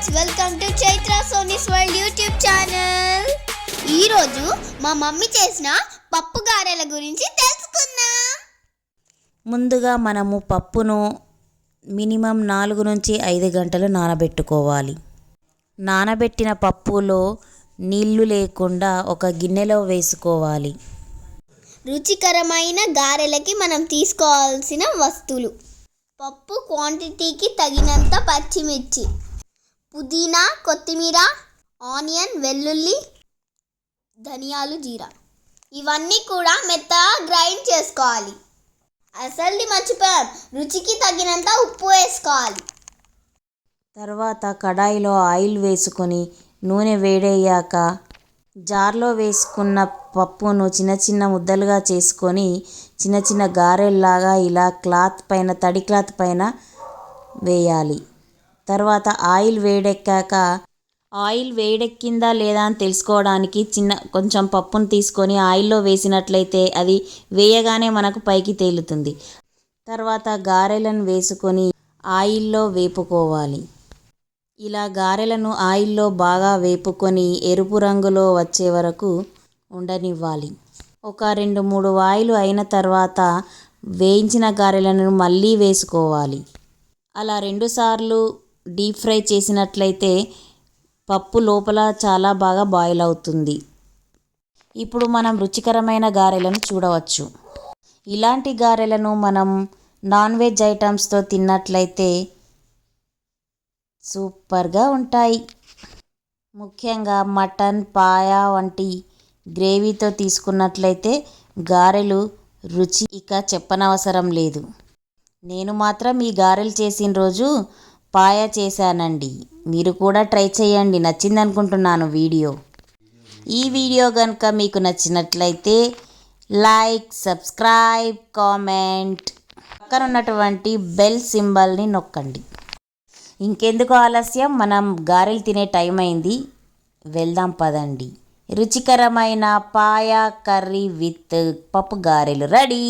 Friends, welcome to Chaitra సోనీస్ world YouTube channel. ఈరోజు మా mummy చేసిన పప్పు గారెల గురించి తెలుసుకుందాం. ముందుగా మనము పప్పును మినిమం 4 నుంచి 5 గంటలు నానబెట్టుకోవాలి. నానబెట్టిన పప్పులో నీళ్లు లేకుండా ఒక గిన్నెలో వేసుకోవాలి. రుచికరమైన గారెలకి మనం తీసుకోవాల్సిన వస్తువులు: పప్పు క్వాంటిటీకి తగినంత పచ్చిమిర్చి, పుదీనా, కొత్తిమీర, ఆనియన్, వెల్లుల్లి, ధనియాలు, జీరా. ఇవన్నీ కూడా మెత్తగా గ్రైండ్ చేసుకోవాలి. అసలుది మర్చిపోయాం, రుచికి తగినంత ఉప్పు వేసుకోవాలి. తర్వాత కడాయిలో ఆయిల్ వేసుకొని నూనె వేడయ్యాక జార్లో వేసుకున్న పప్పును చిన్న చిన్న ముద్దలుగా చేసుకొని చిన్న చిన్న గారెల్లాగా ఇలా తడి క్లాత్ పైన వేయాలి. తర్వాత ఆయిల్ వేడెక్కిందా లేదా అని తెలుసుకోవడానికి కొంచెం పప్పును తీసుకొని ఆయిల్లో వేసినట్లయితే అది వేయగానే మనకు పైకి తేలుతుంది. తర్వాత గారెలను వేసుకొని ఆయిల్లో వేపుకోవాలి. ఇలా గారెలను ఆయిల్లో బాగా వేపుకొని ఎరుపు రంగులో వచ్చే వరకు ఉండనివ్వాలి. ఒక 2-3 వాయిలు అయిన తర్వాత వేయించిన గారెలను మళ్ళీ వేసుకోవాలి. అలా 2 సార్లు డీప్ ఫ్రై చేసినట్లయితే పప్పు లోపల చాలా బాగా బాయిల్ అవుతుంది. ఇప్పుడు మనం రుచికరమైన గారెలను చూడవచ్చు. ఇలాంటి గారెలను మనం నాన్ వెజ్ ఐటమ్స్తో తిన్నట్లయితే సూపర్గా ఉంటాయి. ముఖ్యంగా మటన్, పాయ వంటి గ్రేవీతో తీసుకున్నట్లయితే గారెలు రుచి ఇక చెప్పనవసరం లేదు. నేను మాత్రం ఈ గారెలు చేసిన రోజు పాయ చేశానండి. మీరు కూడా ట్రై చేయండి. నచ్చింది అనుకుంటున్నాను వీడియో. ఈ వీడియో కనుక మీకు నచ్చినట్లయితే లైక్, సబ్స్క్రైబ్, కామెంట్, పక్కన ఉన్నటువంటి బెల్ సింబల్ని నొక్కండి. ఇంకెందుకు ఆలస్యం, మనం గారెలు తినే టైం అయింది. వెళ్దాం పదండి. రుచికరమైన పాయ కర్రీ విత్ పప్పు గారెలు రెడీ.